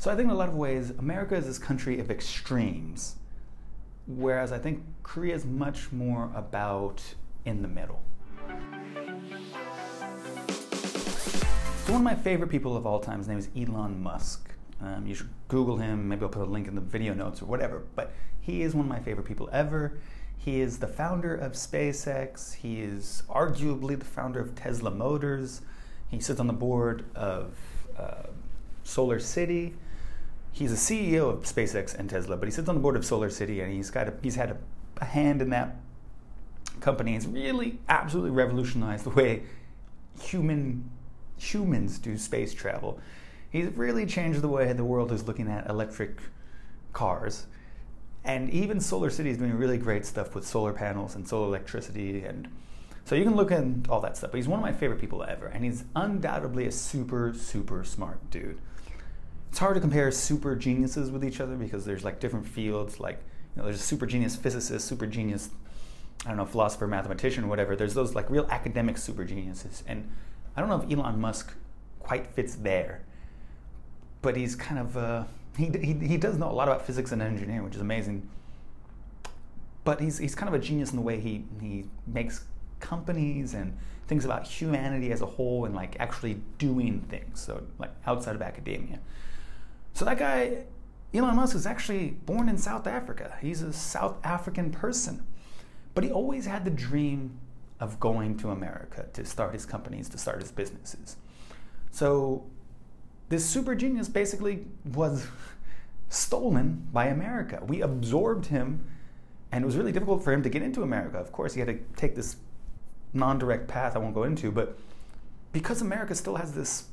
So I think in a lot of ways, America is this country of extremes, whereas I think Korea is much more about in the middle. So one of my favorite people of all time, his name is Elon Musk. You should Google him, maybe I'll put a link in the video notes or whatever, but he is one of my favorite people ever. He is the founder of SpaceX. He is arguably the founder of Tesla Motors. He sits on the board of Solar City. He's a CEO of SpaceX and Tesla, but he sits on the board of Solar City, and he's had a hand in that company. It's really absolutely revolutionized the way humans do space travel. He's really changed the way the world is looking at electric cars. And even Solar City is doing really great stuff with solar panels and solar electricity. And so you can look at all that stuff. But he's one of my favorite people ever. And he's undoubtedly a super, super smart dude. It's hard to compare super geniuses with each other because there's like different fields. Like, you know, there's a super genius physicist, super genius, I don't know, philosopher, mathematician, or whatever. There's those like real academic super geniuses. And I don't know if Elon Musk quite fits there. But he's kind of, he does know a lot about physics and engineering, which is amazing. But he's kind of a genius in the way he makes companies and thinks about humanity as a whole and like actually doing things, so like outside of academia. So that guy, Elon Musk, is actually born in South Africa. He's a South African person. But he always had the dream of going to America to start his companies, to start his businesses. So this super genius basically was stolen by America. We absorbed him, and it was really difficult for him to get into America. Of course, he had to take this non-direct path I won't go into, but because America still has this,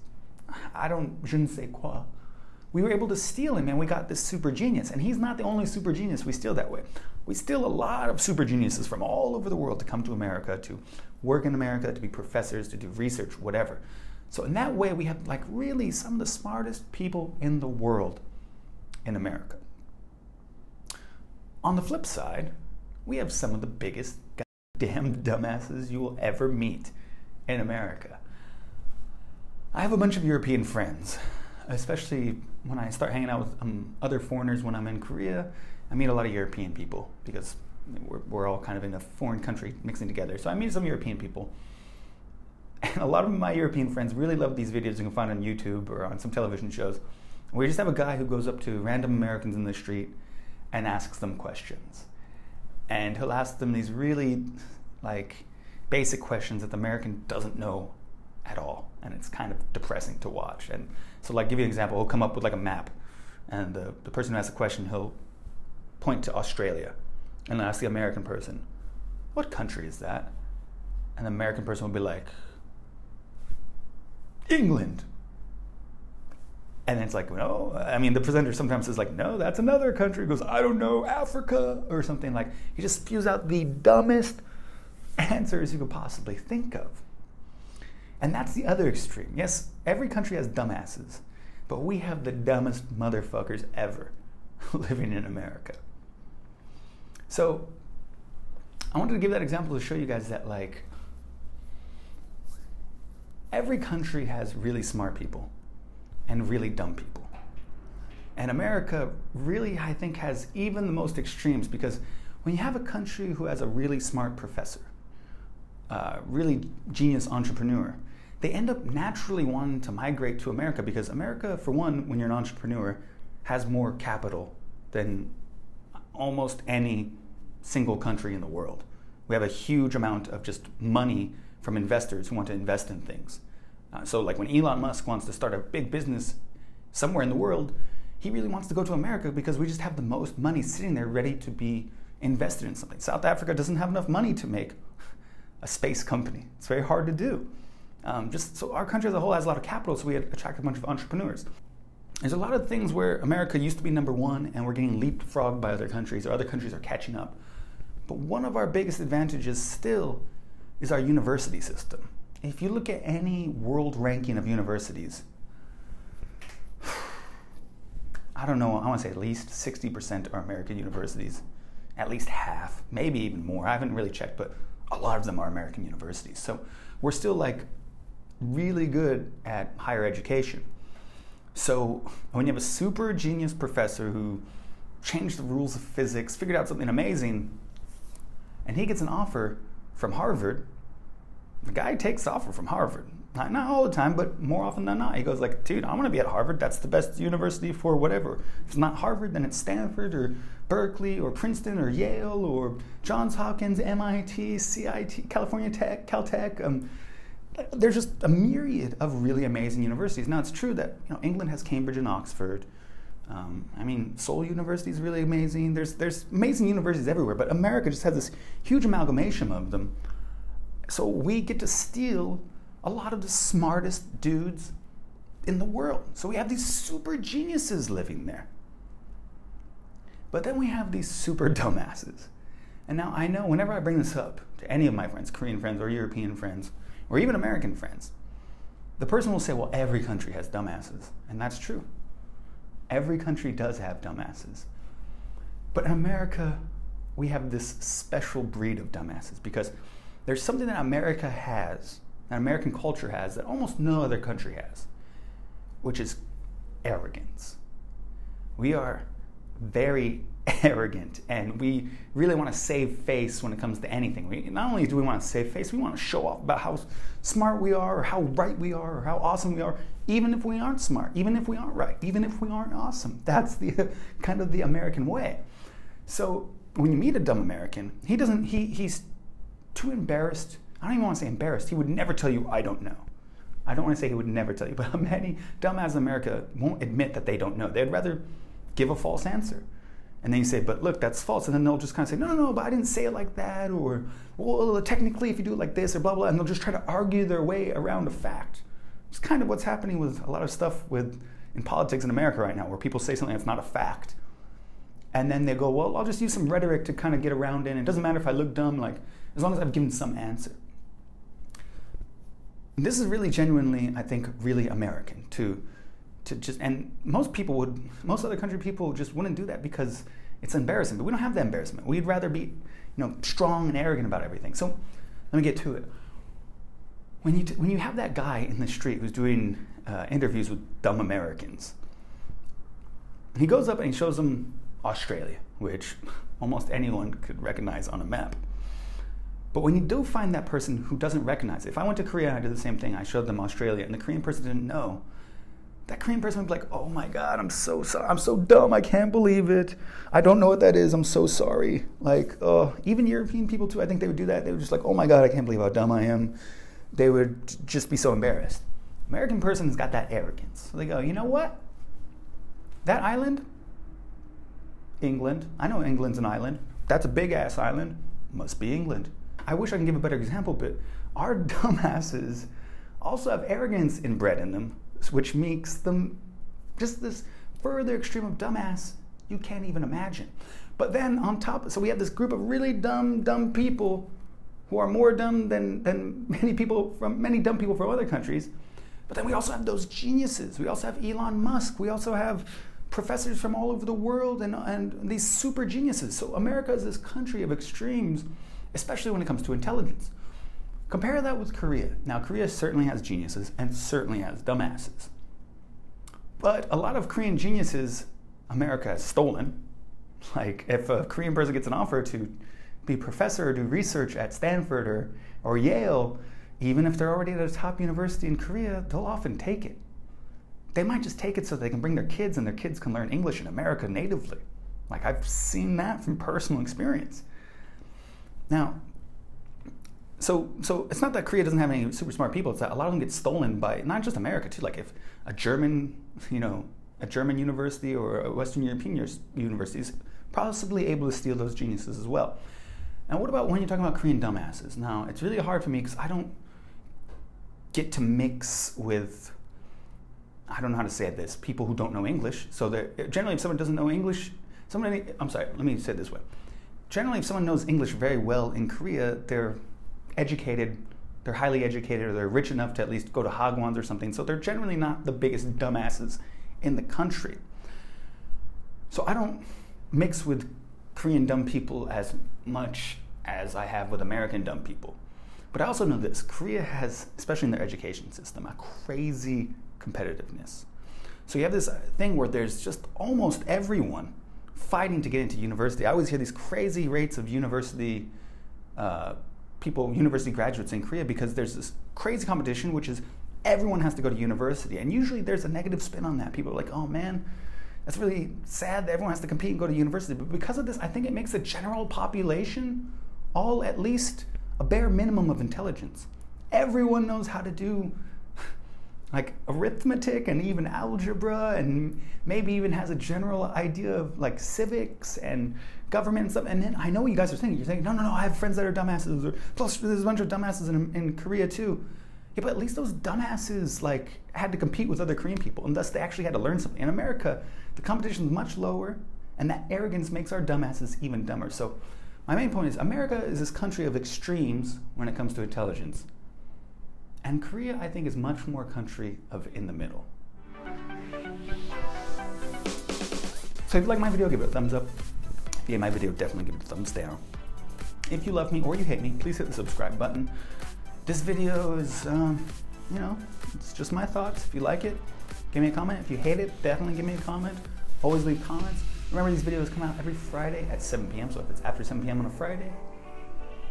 je ne sais quoi, we were able to steal him, and we got this super genius. And he's not the only super genius we steal that way. We steal a lot of super geniuses from all over the world to come to America, to work in America, to be professors, to do research, whatever. So in that way, we have like really some of the smartest people in the world in America. On the flip side, we have some of the biggest goddamn dumbasses you will ever meet in America. I have a bunch of European friends, especially when I start hanging out with other foreigners when I'm in Korea. I meet a lot of European people because we're all kind of in a foreign country mixing together. So I meet some European people. And a lot of my European friends really love these videos you can find on YouTube or on some television shows. We just have a guy who goes up to random Americans in the street and asks them questions. And he'll ask them these really like basic questions that the American doesn't know at all. And it's kind of depressing to watch. And so like, give you an example, he'll come up with like a map. And the person who asks the question, he'll point to Australia and ask the American person, what country is that? And the American person will be like, England. And then it's like, no, I mean, the presenter sometimes is like, no, that's another country. He goes, I don't know, Africa, or something. Like, he just spews out the dumbest answers you could possibly think of. And that's the other extreme. Yes, every country has dumbasses, but we have the dumbest motherfuckers ever living in America. So I wanted to give that example to show you guys that, like, every country has really smart people and really dumb people. And America really, I think, has even the most extremes, because when you have a country who has a really smart professor, really genius entrepreneur, they end up naturally wanting to migrate to America, because America, for one, when you're an entrepreneur, has more capital than almost any single country in the world. We have a huge amount of just money from investors who want to invest in things. So like when Elon Musk wants to start a big business somewhere in the world, he really wants to go to America because we just have the most money sitting there ready to be invested in something. South Africa doesn't have enough money to make a space company. It's very hard to do. Just so our country as a whole has a lot of capital, so we attract a bunch of entrepreneurs. There's a lot of things where America used to be number one and we're getting leapfrogged by other countries, or other countries are catching up. But one of our biggest advantages still is our university system. If you look at any world ranking of universities, I don't know, I want to say at least 60% are American universities. At least half, maybe even more. I haven't really checked, but a lot of them are American universities. So we're still like really good at higher education. So when you have a super genius professor who changed the rules of physics, figured out something amazing, and he gets an offer from Harvard, the guy takes the offer from Harvard. Not all the time, but more often than not. He goes like, dude, I want to be at Harvard. That's the best university for whatever. If it's not Harvard, then it's Stanford or Berkeley or Princeton or Yale or Johns Hopkins, MIT, CIT, California Tech, Caltech. There's just a myriad of really amazing universities. Now, it's true that England has Cambridge and Oxford. Seoul University is really amazing. There's amazing universities everywhere, but America just has this huge amalgamation of them. So we get to steal a lot of the smartest dudes in the world. So we have these super geniuses living there. But then we have these super dumbasses. And now I know whenever I bring this up to any of my friends, Korean friends or European friends, or even American friends, the person will say, well, every country has dumbasses. And that's true. Every country does have dumbasses. But in America, we have this special breed of dumbasses because there's something that America has, that American culture has, that almost no other country has, which is arrogance. We are very arrogant, and we really want to save face when it comes to anything. Not only do we want to save face, we want to show off about how smart we are, or how right we are, or how awesome we are, even if we aren't smart, even if we aren't right, even if we aren't awesome. That's the kind of the American way. So when you meet a dumb American, he's too embarrassed. I don't even want to say embarrassed. He would never tell you, I don't know. I don't want to say he would never tell you, but many dumbasses in America won't admit that they don't know. They'd rather give a false answer. And then you say, but look, that's false. And then they'll just kind of say, no, but I didn't say it like that. Or, well, technically, if you do it like this, or blah, blah. And they'll just try to argue their way around a fact. It's kind of what's happening with a lot of stuff in politics in America right now, where people say something that's not a fact. And then they go, well, I'll just use some rhetoric to kind of get around it. It doesn't matter if I look dumb, as long as I've given some answer. This is really genuinely, I think, really American to just, and most other country people just wouldn't do that because it's embarrassing, but we don't have that embarrassment. We'd rather be, strong and arrogant about everything. So let me get to it. When you have that guy in the street who's doing interviews with dumb Americans, he goes up and he shows them Australia, which almost anyone could recognize on a map. But when you do find that person who doesn't recognize it, if I went to Korea and I did the same thing, I showed them Australia, and the Korean person didn't know, that Korean person would be like, oh my God, I'm so sorry, I'm so dumb, I can't believe it. I don't know what that is, I'm so sorry. Even European people too, I think they would do that. They would just like, oh my God, I can't believe how dumb I am. They would just be so embarrassed. American person has got that arrogance. So they go, you know what? That island, England, I know England's an island. That's a big ass island, must be England. I wish I could give a better example, but our dumbasses also have arrogance inbred in them, which makes them just this further extreme of dumbass you can't even imagine. But then on top, so we have this group of really dumb people who are more dumb than many dumb people from other countries. But then we also have those geniuses. We also have Elon Musk. We also have professors from all over the world and these super geniuses. So America is this country of extremes, especially when it comes to intelligence. Compare that with Korea. Now, Korea certainly has geniuses and certainly has dumbasses. But a lot of Korean geniuses, America has stolen. Like, if a Korean person gets an offer to be a professor or do research at Stanford or Yale, even if they're already at a top university in Korea, they'll often take it. They might just take it so they can bring their kids and their kids can learn English in America natively. Like, I've seen that from personal experience. Now, so it's not that Korea doesn't have any super smart people. It's that a lot of them get stolen by not just America too. Like if a German university or a Western European university is possibly able to steal those geniuses as well. Now, what about when you're talking about Korean dumbasses? Now, it's really hard for me because I don't get to mix with, I don't know how to say this, people who don't know English. So generally, if someone doesn't know English, let me say it this way. Generally, if someone knows English very well in Korea, they're educated, they're highly educated, or they're rich enough to at least go to Hagwons or something. So they're generally not the biggest dumbasses in the country. So I don't mix with Korean dumb people as much as I have with American dumb people. But I also know this, Korea has, especially in their education system, a crazy competitiveness. So you have this thing where there's just almost everyone fighting to get into university. I always hear these crazy rates of university university graduates in Korea, because there's this crazy competition, which is everyone has to go to university. And usually there's a negative spin on that. People are like, oh man, that's really sad that everyone has to compete and go to university. But because of this, I think it makes the general population all at least a bare minimum of intelligence. Everyone knows how to do like arithmetic and even algebra, and maybe even has a general idea of like civics and government and stuff. And then I know what you guys are thinking. You're saying, no, I have friends that are dumbasses, or plus there's a bunch of dumbasses in Korea too. Yeah, but at least those dumbasses like had to compete with other Korean people, and thus they actually had to learn something. In America, the competition is much lower, and that arrogance makes our dumbasses even dumber. So my main point is, America is this country of extremes when it comes to intelligence. And Korea, I think, is much more a country of in the middle. So if you like my video, give it a thumbs up. If you hate my video, definitely give it a thumbs down. If you love me or you hate me, please hit the subscribe button. This video is, it's just my thoughts. If you like it, give me a comment. If you hate it, definitely give me a comment. Always leave comments. Remember, these videos come out every Friday at 7 p.m. So if it's after 7 p.m. on a Friday,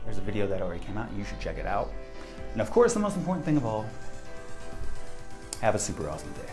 there's a video that already came out. You should check it out. And of course, the most important thing of all, have a super awesome day.